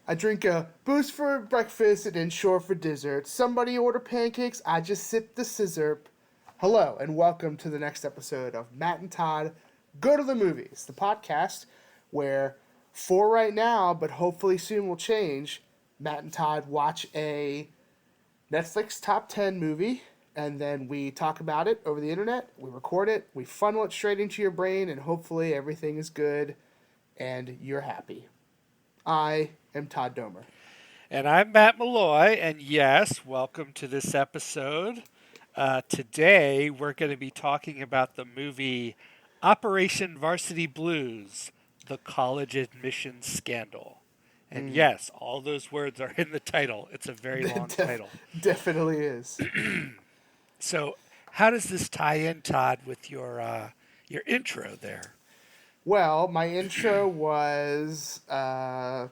I drink a booze for breakfast and ensure for dessert. Somebody order pancakes, I just sip the scissor. Hello, and welcome to the next episode of Matt and Todd Go to the Movies, the podcast where, for right now, but hopefully soon will change, Matt and Todd watch a Netflix top 10 movie, and then we talk about it over the internet, we record it, we funnel it straight into your brain, and hopefully everything is good and you're happy. I am Todd Domer. And I'm Matt Malloy, and yes, welcome to this episode. Today, we're going to be talking about the movie Operation Varsity Blues, the college admissions scandal. And yes, all those words are in the title. It's a very long title. Definitely is. So, how does this tie in, Todd, with your intro there? Well, my intro was the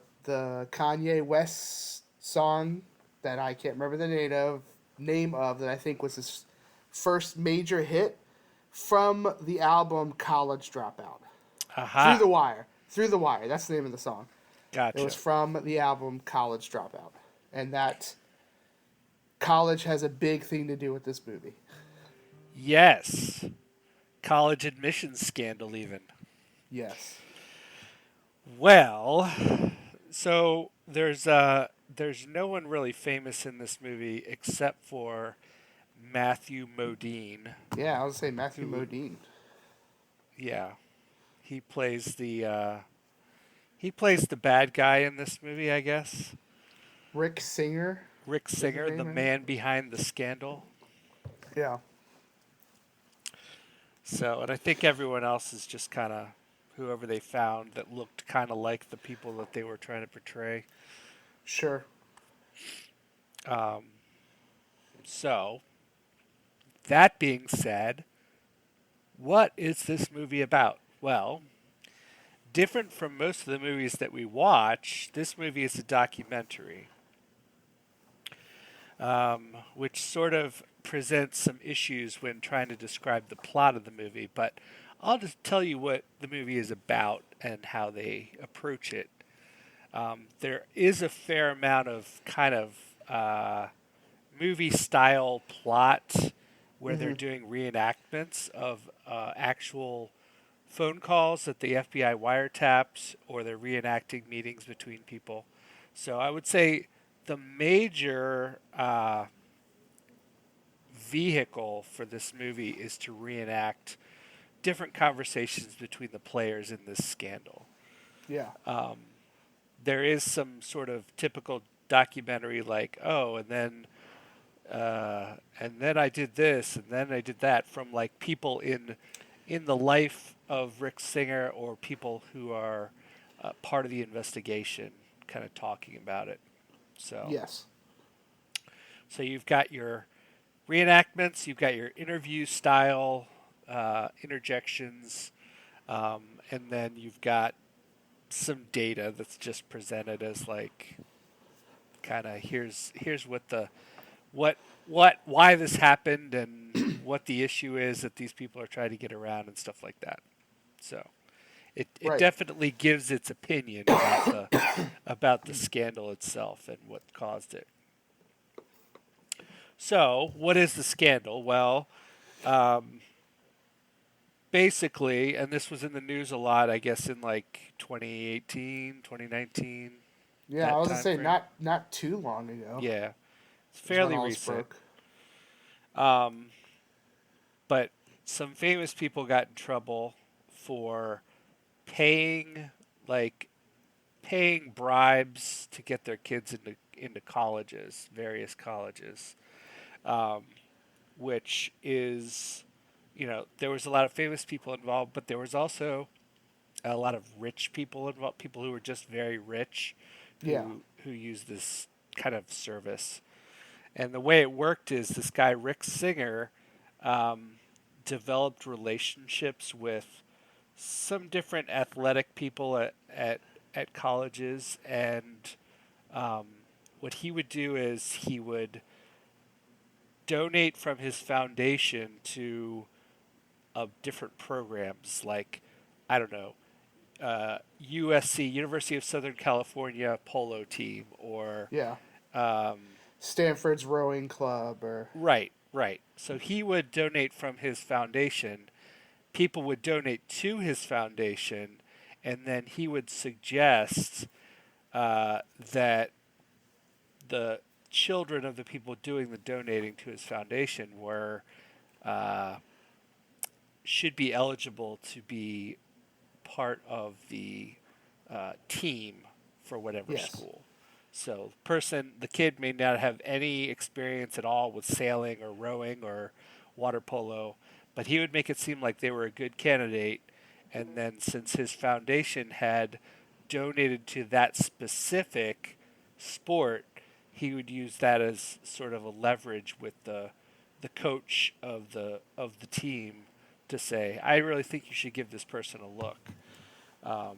Kanye West song that I can't remember the name of that I think was his first major hit from the album College Dropout. Through the Aha, Wire. Through the Wire. That's the name of the song. It was gotcha. from the album College Dropout. And that college has a big thing to do with this movie. Yes, college admissions scandal, even. Yes. Well, so there's no one really famous in this movie except for Matthew Modine, Yeah, I was say Matthew who Modine. yeah, he plays the bad guy in this movie, I guess. Rick Singer Rick is his Singer, the name, I think. man behind the scandal. Yeah. So, and I think everyone else is just kind of whoever they found that looked kind of like the people that they were trying to portray. Sure. Um, so, that being said, what is this movie about? Well, different from most of the movies that we watch, this movie is a documentary, which sort of presents some issues when trying to describe the plot of the movie. But I'll just tell you what the movie is about and how they approach it. There is a fair amount of kind of movie style plot where they're Mm-hmm. doing reenactments of actual phone calls that the FBI wiretaps, or they're reenacting meetings between people. So I would say the major vehicle for this movie is to reenact different conversations between the players in this scandal. Yeah. There is some sort of typical documentary like, oh, and then I did this, and then I did that, from like people in the life of Rick Singer, or people who are part of the investigation, kind of talking about it. So, Yes. so you've got your reenactments, you've got your interview style interjections, and then you've got some data that's just presented as like kind of here's what the what why this happened, and what the issue is that these people are trying to get around, and stuff like that. So it Right. definitely gives its opinion about the scandal itself and what caused it. So what is the scandal? Well, um, basically, and this was in the news a lot, I guess, in like 2018, 2019, Yeah, I that was gonna time say frame. not too long ago Yeah, it's is when fairly all this recent. broke. Um, but some famous people got in trouble for paying like paying bribes to get their kids into colleges, various colleges, um, which is, there was a lot of famous people involved, but there was also a lot of rich people involved, people who were just very rich, Yeah. who used this kind of service. And the way it worked is this guy Rick Singer um, developed relationships with some different athletic people at colleges, and um, what he would do is he would donate from his foundation to different programs, like, I don't know, USC, University of Southern California polo team, or Yeah. um, Stanford's rowing club, or right, right. So he would donate from his foundation. People would donate to his foundation, and then he would suggest that the children of the people doing the donating to his foundation were uh, should be eligible to be part of the team for whatever yes. school. So, the kid may not have any experience at all with sailing or rowing or water polo, but he would make it seem like they were a good candidate. And then, since his foundation had donated to that specific sport, he would use that as sort of a leverage with the coach of the team to say, I really think you should give this person a look. Um,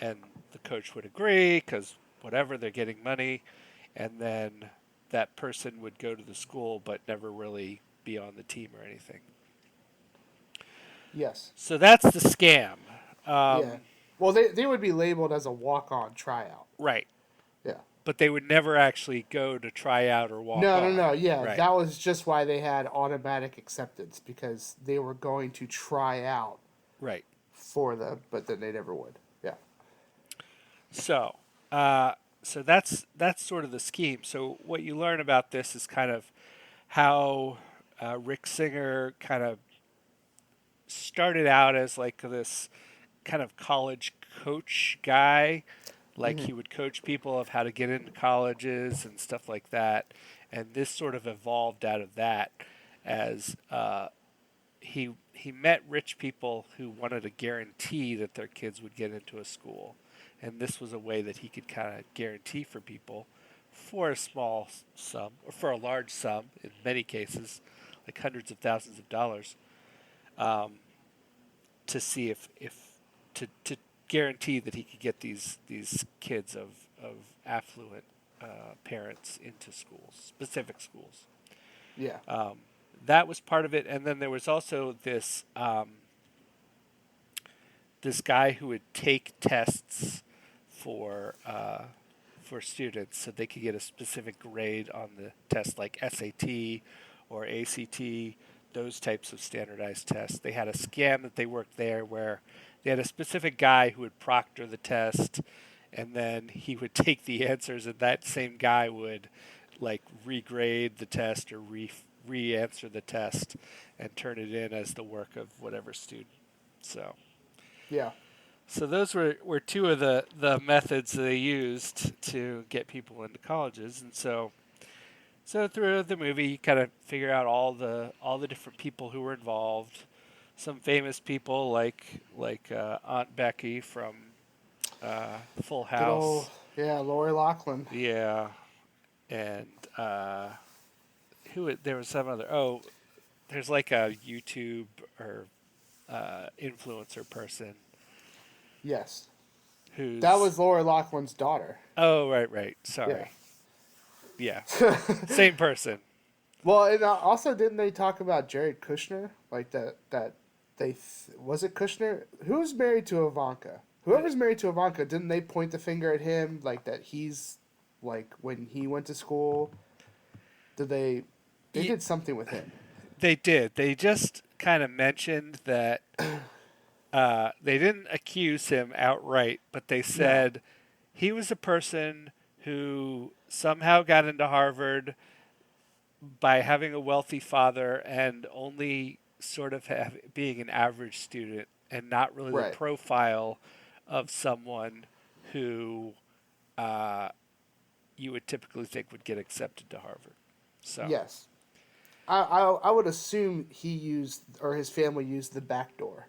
and the coach would agree because whatever, they're getting money. And then that person would go to the school but never really be on the team or anything. Yes. So that's the scam. Yeah. Well, they would be labeled as a walk-on tryout. Right. Yeah. But they would never actually go to try out or walk No, no, on. no. Yeah, Right. that was just why they had automatic acceptance, because they were going to try out Right. for them, but then they never would. Yeah. So, so that's sort of the scheme. So what you learn about this is kind of how Rick Singer kind of started out as like this kind of college coach guy. Like Mm-hmm. he would coach people of how to get into colleges and stuff like that. And this sort of evolved out of that as he met rich people who wanted a guarantee that their kids would get into a school. And this was a way that he could kind of guarantee for people for a small sum or for a large sum in many cases, like hundreds of thousands of dollars, um, to see if to guarantee that he could get these kids of affluent parents into schools, specific schools. Yeah. That was part of it, and then there was also this guy who would take tests for students so they could get a specific grade on the test, like SAT or ACT, those types of standardized tests. They had a scam that they worked there where they had a specific guy who would proctor the test, and then he would take the answers, and that same guy would like regrade the test or re-answer the test and turn it in as the work of whatever student. So Yeah. so those were two of the methods they used to get people into colleges, and so through the movie you kind of figure out all the different people who were involved. Some famous people like Aunt Becky from Full Good old, House, yeah, Lori Loughlin. yeah, and there was some other. Oh, there's like a YouTube or influencer person Yes. That who's was Lori Loughlin's daughter. oh right sorry yeah same person. Well, and also didn't they talk about Jared Kushner? Like was it Kushner? Who was married to Ivanka? Whoever's married to Ivanka, didn't they point the finger at him like that he's like when he went to school? Did they did something with him. They did. They just kind of mentioned that they didn't accuse him outright, but they said he was a person who somehow got into Harvard by having a wealthy father and only sort of being an average student and not really the Right. profile of someone who you would typically think would get accepted to Harvard. So Yes. I would assume he used or his family used the back door,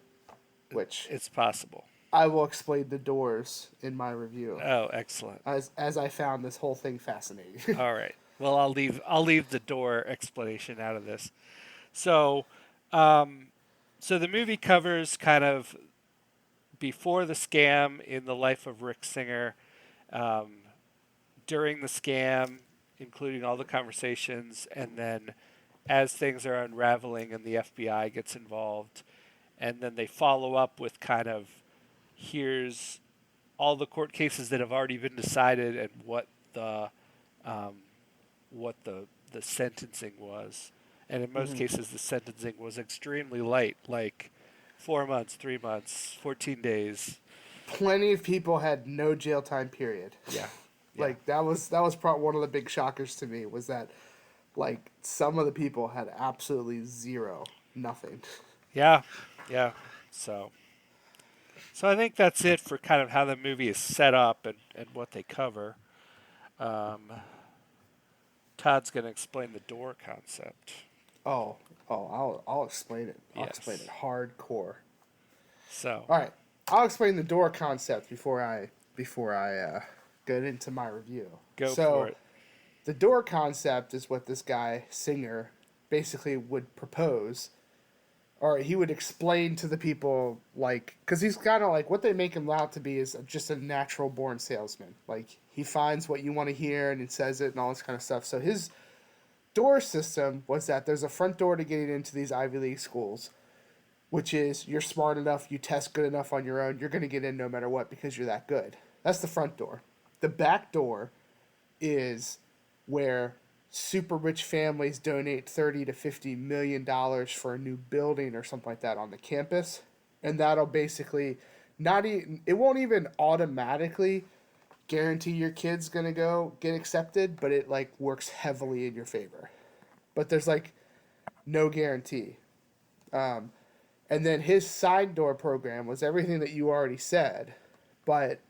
which it's possible. I will explain the doors in my review. Oh, excellent. As I found this whole thing fascinating. All right. Well, I'll leave the door explanation out of this. So, so the movie covers kind of before the scam in the life of Rick Singer, during the scam, including all the conversations, and then as things are unraveling and the FBI gets involved, and then they follow up with kind of here's all the court cases that have already been decided and um, what the sentencing was. And in most Hmm. cases, the sentencing was extremely light, like 4 months, 3 months, 14 days. Plenty of people had no jail time period. Yeah, yeah, Like that was probably one of the big shockers to me was that like some of the people had absolutely zero, nothing. yeah, yeah. So, so I think that's it for kind of how the movie is set up and what they cover. Um, Todd's going to explain the door concept. Oh, I'll explain it. I'll explain Yes. it hardcore. So, All right, I'll explain the door concept before I get into my review. go for So it. the door concept is what this guy Singer basically would propose, or he would explain to the people, like, because he's kind of like what they make him out to be is just a natural born salesman. Like he finds what you want to hear and he says it and all this kind of stuff. So his door system was that there's a front door to getting into these Ivy League schools, which is you're smart enough, you test good enough on your own, you're going to get in no matter what because you're that good. That's the front door. The back door is where super rich families donate 30 to 50 million dollars for a new building or something like that on the campus, and that'll basically not even, it won't even automatically guarantee your kid's going to go get accepted, but it like works heavily in your favor. But there's like no guarantee. Um, and then his side door program was everything that you already said, but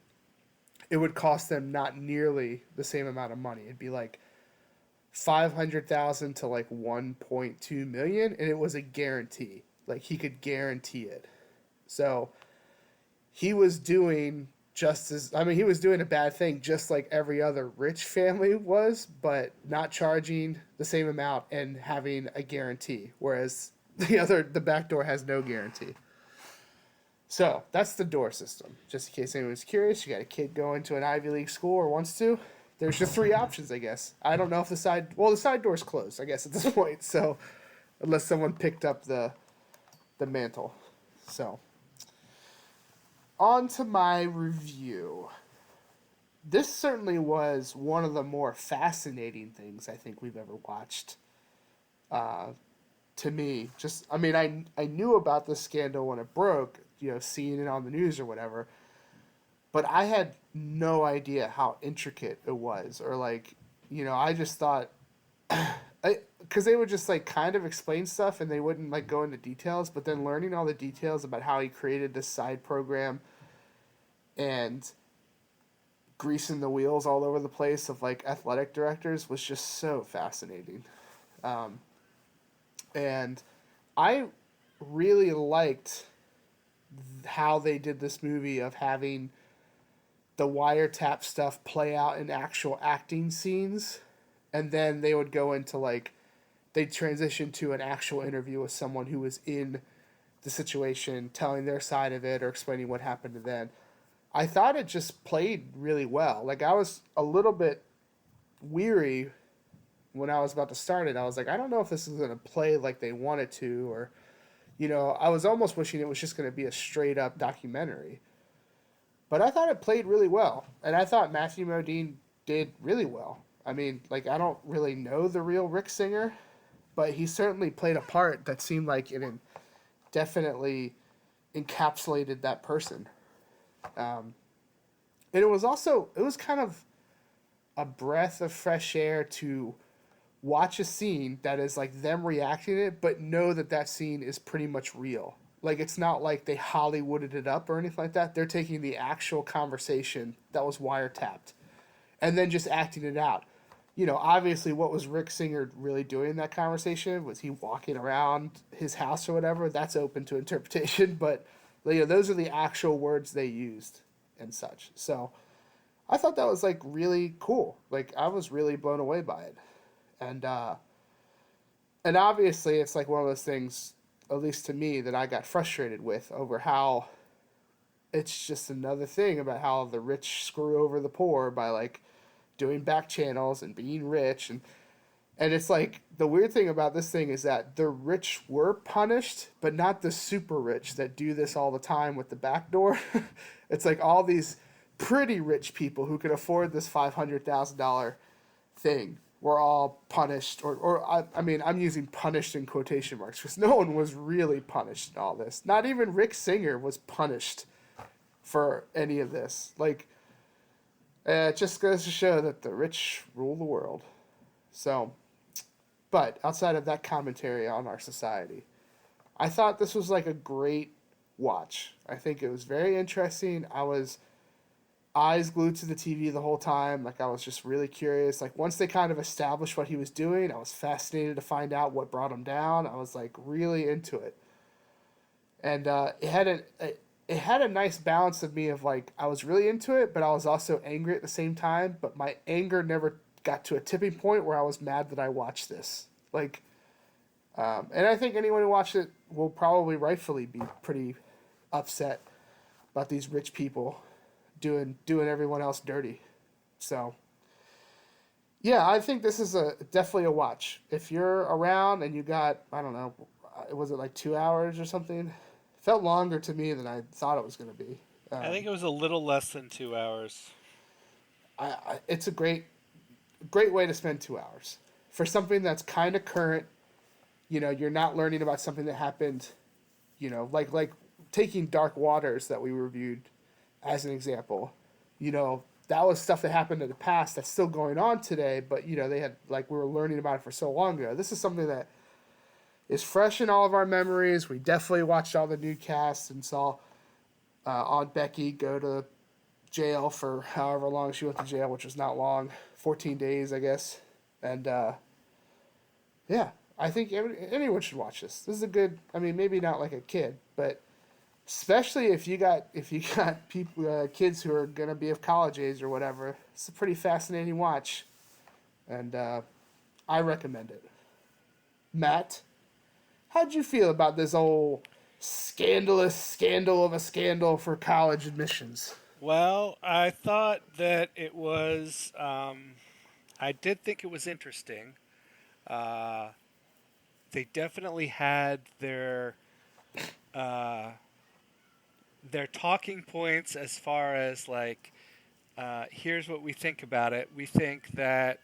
it would cost them not nearly the same amount of money. It'd be like 500,000 to like 1.2 million, and it was a guarantee. Like he could guarantee it. So he was doing he was doing a bad thing just like every other rich family was, but not charging the same amount and having a guarantee, whereas the back door has no guarantee. So that's the door system. Just in case anyone's curious, you got a kid going to an Ivy League school or wants to. There's your three options, I guess. I don't know if the side door's closed, I guess, at this point. So unless someone picked up the mantle. So on to my review. This certainly was one of the more fascinating things I think we've ever watched. To me, just I mean, I knew about this scandal when it broke, seeing it on the news or whatever, but I had no idea how intricate it was, or like, I just thought, because they would just like kind of explain stuff and they wouldn't like go into details, but then learning all the details about how he created this side program and greasing the wheels all over the place of like athletic directors was just so fascinating. And I really liked how they did this movie of having the wiretap stuff play out in actual acting scenes, and then they would go into like they'd transition to an actual interview with someone who was in the situation telling their side of it or explaining what happened to them. I thought it just played really well. Like I was a little bit weary when I was about to start it. I was like, I don't know if this is going to play like they wanted to, or I was almost wishing it was just going to be a straight up documentary. But I thought it played really well, and I thought Matthew Modine did really well. I mean, like I don't really know the real Rick Singer, but he certainly played a part that seemed like it definitely encapsulated that person. And it was kind of a breath of fresh air to watch a scene that is like them reacting to it, but know that that scene is pretty much real. Like it's not like they Hollywooded it up or anything like that. They're taking the actual conversation that was wiretapped and then just acting it out. Obviously what was Rick Singer really doing in that conversation? Was he walking around his house or whatever? That's open to interpretation, but those are the actual words they used and such. So I thought that was like really cool. Like I was really blown away by it. And obviously it's like one of those things, at least to me, that I got frustrated with over how it's just another thing about how the rich screw over the poor by like doing back channels and being rich, and it's like the weird thing about this thing is that the rich were punished, but not the super rich that do this all the time with the back door. It's like all these pretty rich people who could afford this $500,000 thing were all punished, I mean, I'm using punished in quotation marks because no one was really punished in all this. Not even Rick Singer was punished for any of this. Like, it just goes to show that the rich rule the world. So, but outside of that commentary on our society, I thought this was like a great watch. I think it was very interesting. I was eyes glued to the TV the whole time. Like I was just really curious. Like once they kind of established what he was doing, I was fascinated to find out what brought him down. I was like really into it, and it had a nice balance of me of like I was really into it, but I was also angry at the same time. But my anger never got to a tipping point where I was mad that I watched this. Like, and I think anyone who watched it will probably rightfully be pretty upset about these rich people doing everyone else dirty. So yeah, I think this is a definitely a watch. If you're around and you got, I don't know, was it like 2 hours or something? It felt longer to me than I thought it was going to be. I think it was a little less than 2 hours. It's a great way to spend 2 hours for something that's kind of current. You know, you're not learning about something that happened. You know, like taking Dark Waters that we reviewed as an example. You know, that was stuff that happened in the past that's still going on today, but you know, they had like we were learning about it for so long ago. This is something that is fresh in all of our memories. We definitely watched all the new casts and saw Aunt Becky go to jail for however long she went to jail, which was not long, 14 days, I guess. And yeah, I think anyone should watch this. This is a good. I mean, maybe not like a kid, but especially if you got people kids who are gonna be of college age or whatever. It's a pretty fascinating watch, and I recommend it. Matt, how'd you feel about this old scandalous scandal of a scandal for college admissions? Well, I thought that it was. I did think it was interesting. Uh, they definitely had uh, their talking points as far as like, here's what we think about it. We think that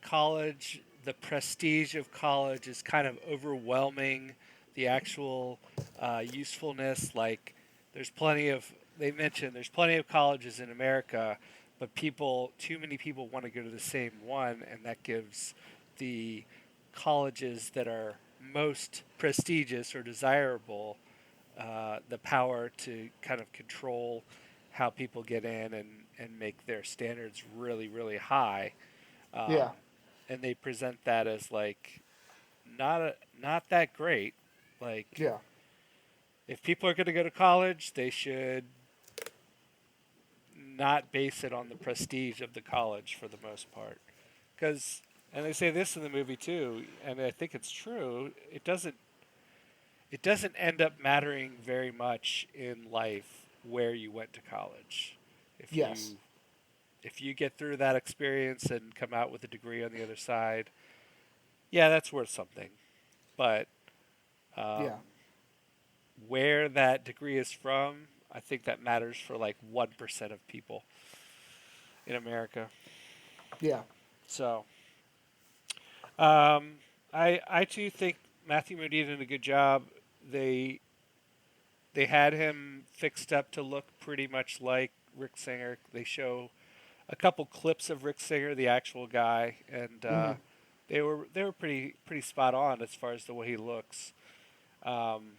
college, the prestige of college, is kind of overwhelming the actual usefulness. Like, there's plenty of they mentioned there's plenty of colleges in America, but too many people want to go to the same one, and that gives the colleges that are most prestigious or desirable the power to kind of control how people get in and make their standards really, really high. Um, Yeah, and they present that as like not that great. Like, yeah, if people are going to go to college, they should not base it on the prestige of the college for the most part. Because, and they say this in the movie too, and I think it's true. It doesn't end up mattering very much in life where you went to college. If you yes, if you get through that experience and come out with a degree on the other side, yeah, that's worth something. But um, yeah, where that degree is from, I think that matters for like 1% of people in America. yeah, So um, I too think Matthew Modine did a good job. They they had him fixed up to look pretty much like Rick Singer. They show a couple clips of Rick Singer, the actual guy, and mm-hmm. they were pretty spot on as far as the way he looks. Um,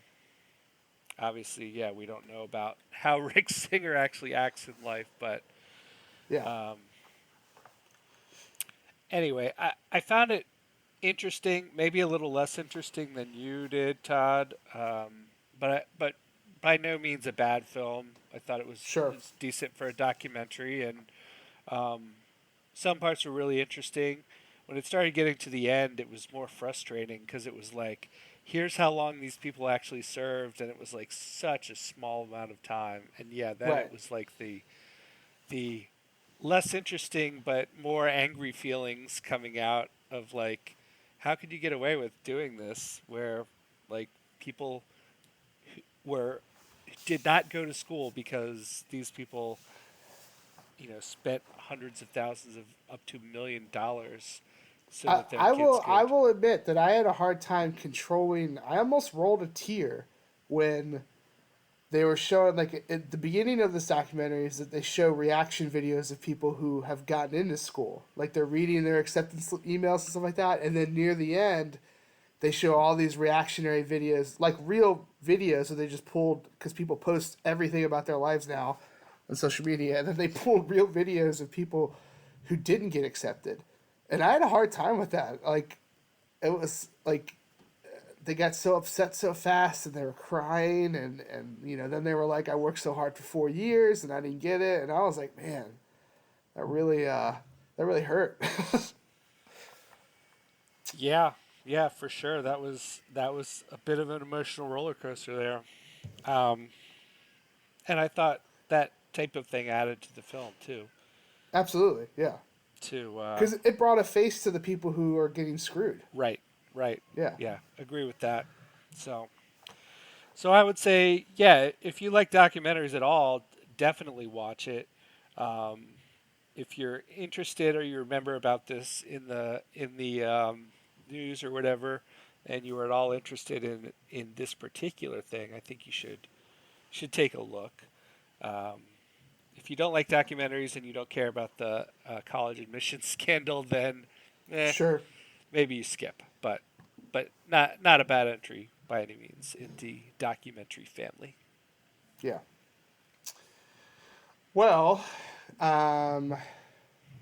Obviously, yeah, we don't know about how Rick Singer actually acts in life, but Yeah, um, anyway, I found it interesting, maybe a little less interesting than you did, Todd. But by no means a bad film. I thought it sure, was decent for a documentary, and um, some parts were really interesting. When it started getting to the end, it was more frustrating because it was like, here's how long these people actually served, and it was like such a small amount of time. And yeah, then right, it was like the less interesting but more angry feelings coming out of like, how could you get away with doing this? Where like people were did not go to school because these people, spent hundreds of thousands of up to $1 million so I, that their I kids will I could. will admit that I had a hard time controlling. I almost rolled a tear when they were showing, like, at the beginning of this documentary is that they show reaction videos of people who have gotten into school, like they're reading their acceptance emails and stuff like that, and then near the end they show all these reactionary videos, like real videos that they just pulled because people post everything about their lives now on social media, and then they pulled real videos of people who didn't get accepted, and I had a hard time with that. Like, it was like they got so upset so fast and they were crying, and then they were like, I worked so hard for 4 years and I didn't get it, and I was like, man, that really hurt. Yeah, yeah, for sure. That was a bit of an emotional roller coaster there, um, and I thought that type of thing added to the film too. Absolutely, yeah, To because it brought a face to the people who are getting screwed. Right, right, Yeah, yeah, agree with that. So, so I would say, yeah, if you like documentaries at all, definitely watch it. Um, if you're interested or you remember about this in the news or whatever, and you are at all interested in this particular thing, I think you should take a look. Um, if you don't like documentaries and you don't care about the college admissions scandal, then sure, maybe you skip. But not a bad entry by any means in the documentary family. yeah. Well, um,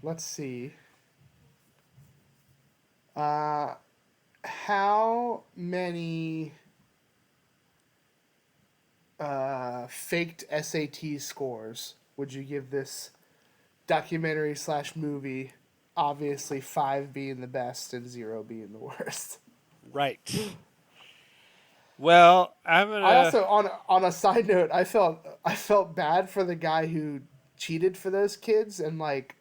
let's see. Uh, how many faked SAT scores would you give this documentary slash movie? Obviously, five being the best and zero being the worst. Right. Well, I'm I gonna. also, on a side note, I felt bad for the guy who cheated for those kids, and like,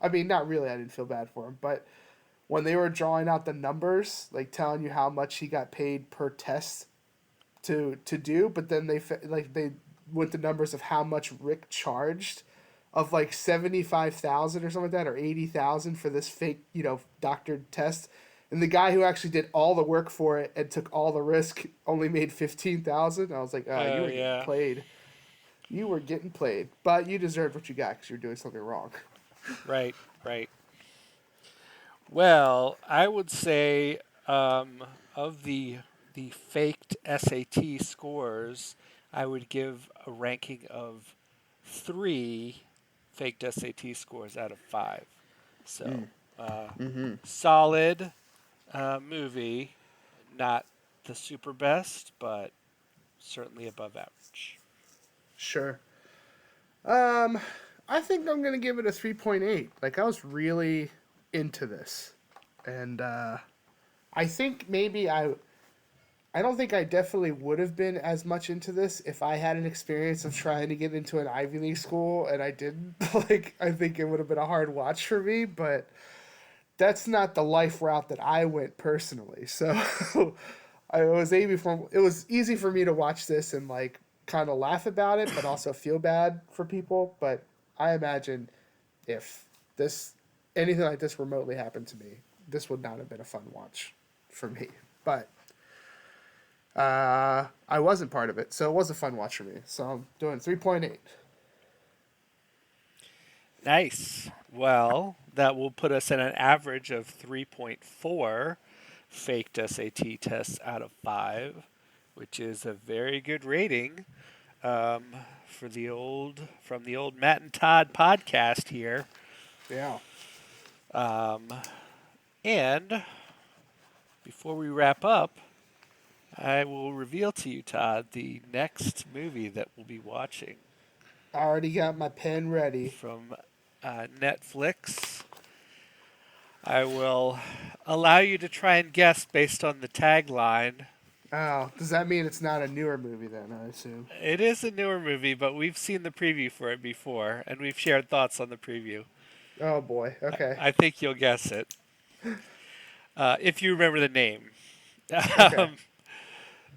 I mean, not really. I didn't feel bad for him, but when they were drawing out the numbers, like telling you how much he got paid per test to do, but then they went the numbers of how much Rick charged, of like 75,000 or something like that, or 80,000 for this fake doctored test, and the guy who actually did all the work for it and took all the risk only made 15,000. I was like, oh, you Oh were getting yeah. played. You were getting played, but you deserved what you got because you're doing something wrong. Right. Right. Well, I would say of the faked SAT scores, I would give a ranking of 3 faked SAT scores out of 5. So, uh, Mm-hmm. solid movie, not the super best, but certainly above average. Sure. I think I'm gonna give it a 3.8. Like, I was really into this, and I think maybe I don't think I definitely would have been as much into this if I had an experience of trying to get into an Ivy League school and I didn't. Like, I think it would have been a hard watch for me, but that's not the life route that I went personally. So it was easy for me to watch this and like kind of laugh about it, but also feel bad for people. But I imagine if this anything like this remotely happened to me, this would not have been a fun watch for me. But I wasn't part of it, so it was a fun watch for me. So I'm doing 3.8. Nice. Well, that will put us at an average of 3.4 faked SAT tests out of 5, which is a very good rating um, for the old Matt and Todd podcast here. Yeah. Um, and before we wrap up, I will reveal to you, Todd, the next movie that we'll be watching I already got my pen ready. from Netflix. I will allow you to try and guess based on the tagline. Oh, does that mean it's not a newer movie then, I assume? It is a newer movie, but we've seen the preview for it before, and we've shared thoughts on the preview. Oh boy. Okay. I think you'll guess it if you remember the name. Okay. um,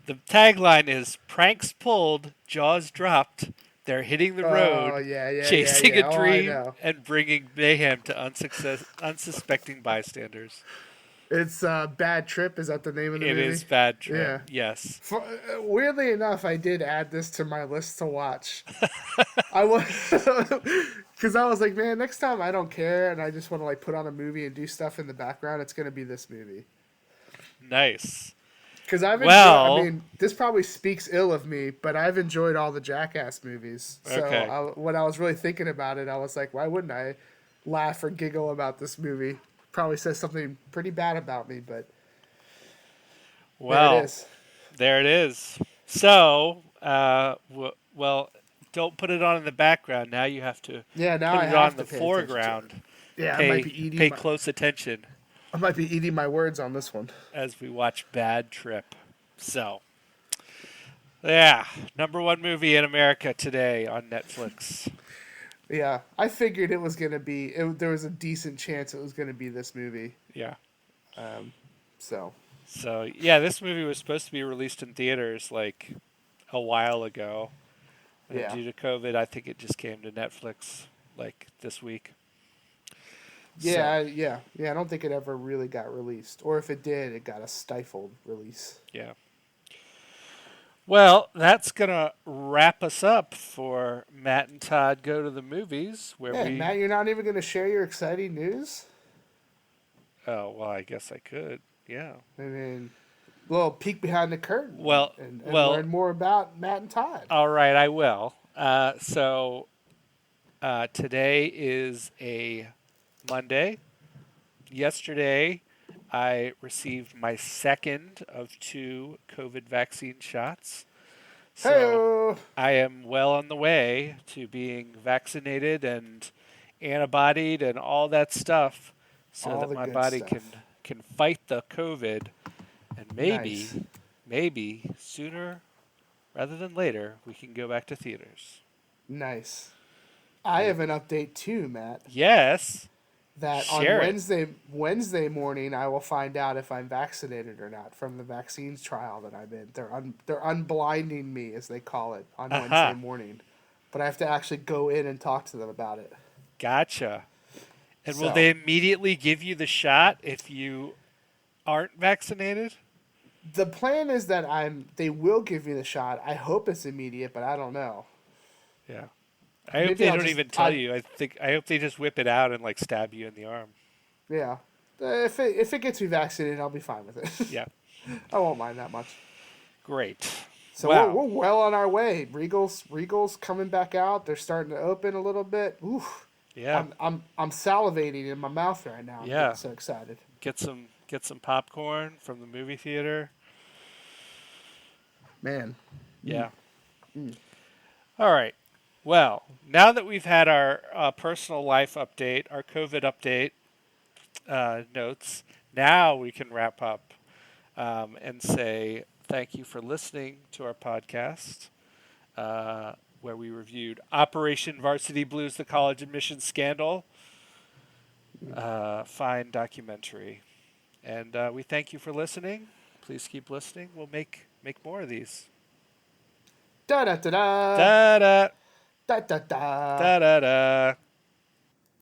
The tagline is "Pranks pulled, jaws dropped. They're hitting the Oh road, yeah, yeah, yeah, chasing yeah. a Oh, I dream, know. and bringing mayhem to unsuspecting bystanders." It's Bad Trip. Is that the name of the It movie? is Bad Trip. Yeah. Yes. Weirdly enough, I did add this to my list to watch. I was because I was like, man, next time I don't care and I just want to like put on a movie and do stuff in the background. It's gonna be this movie. Nice. Because I've enjoyed. I Well, mean, this probably speaks ill of me, but I've enjoyed all the Jackass movies. So okay. when I was really thinking about it, I was like, why wouldn't I laugh or giggle about this movie? Probably says something pretty bad about me, but there it Well, is. there it is. So, well, don't put it on in the background. Now you have to Yeah, now put I it on have the to pay attention to it. foreground. Yeah, Pay close attention I might be eating my words on this one. as we watch Bad Trip. So, yeah, number one movie in America today on Netflix. Yeah, I figured it was gonna be. There was a decent chance it was gonna be this movie. Yeah. So So, yeah, this movie was supposed to be released in theaters like a while ago. And yeah, due to COVID, I think it just came to Netflix like this week. yeah, So, yeah. I don't think it ever really got released, or if it did, it got a stifled release. yeah. Well, that's going to wrap us up for Matt and Todd Go to the Movies, where Yeah, we. Matt, you're not even gonna share your exciting news. Oh, well, I guess I could. Yeah. I mean, a little peek behind the curtain. Well, and well, learn more about Matt and Todd. all right, I will. Today is a Monday. Yesterday, I received my second of 2 COVID vaccine shots. So Hey-o. I am well on the way to being vaccinated and antibodied and all that stuff so All that the my good body stuff. can fight the COVID, and Nice. maybe sooner rather than later we can go back to theaters. Nice. I have an update too, Matt. Yes. That on Share it. Wednesday morning I will find out if I'm vaccinated or not from the vaccines trial that I'm in. They're unblinding me, as they call it, on Wednesday morning, but I have to actually go in and talk to them about it. Gotcha. And will So- they immediately give you the shot if you aren't vaccinated? The plan is that they will give me the shot. I hope it's immediate, but I don't know. Yeah. I hope Maybe they I'll don't just- even tell you. I hope they just whip it out and like stab you in the arm. Yeah, if it gets me vaccinated, I'll be fine with it. Yeah. I won't mind that much. Great. So Wow. we're well on our way. Regal's coming back out. They're starting to open a little bit. Oof. Yeah. I'm salivating in my mouth right now. I'm Yeah. getting so excited. Get some popcorn from the movie theater. Man. Yeah. All right. Well, now that we've had our personal life update, our COVID update notes, now we can wrap up and say thank you for listening to our podcast, where we reviewed Operation Varsity Blues, the college admissions scandal. Fine documentary. And we thank you for listening. Please keep listening. We'll make more of these. Da da da da Da da da da da. da da da.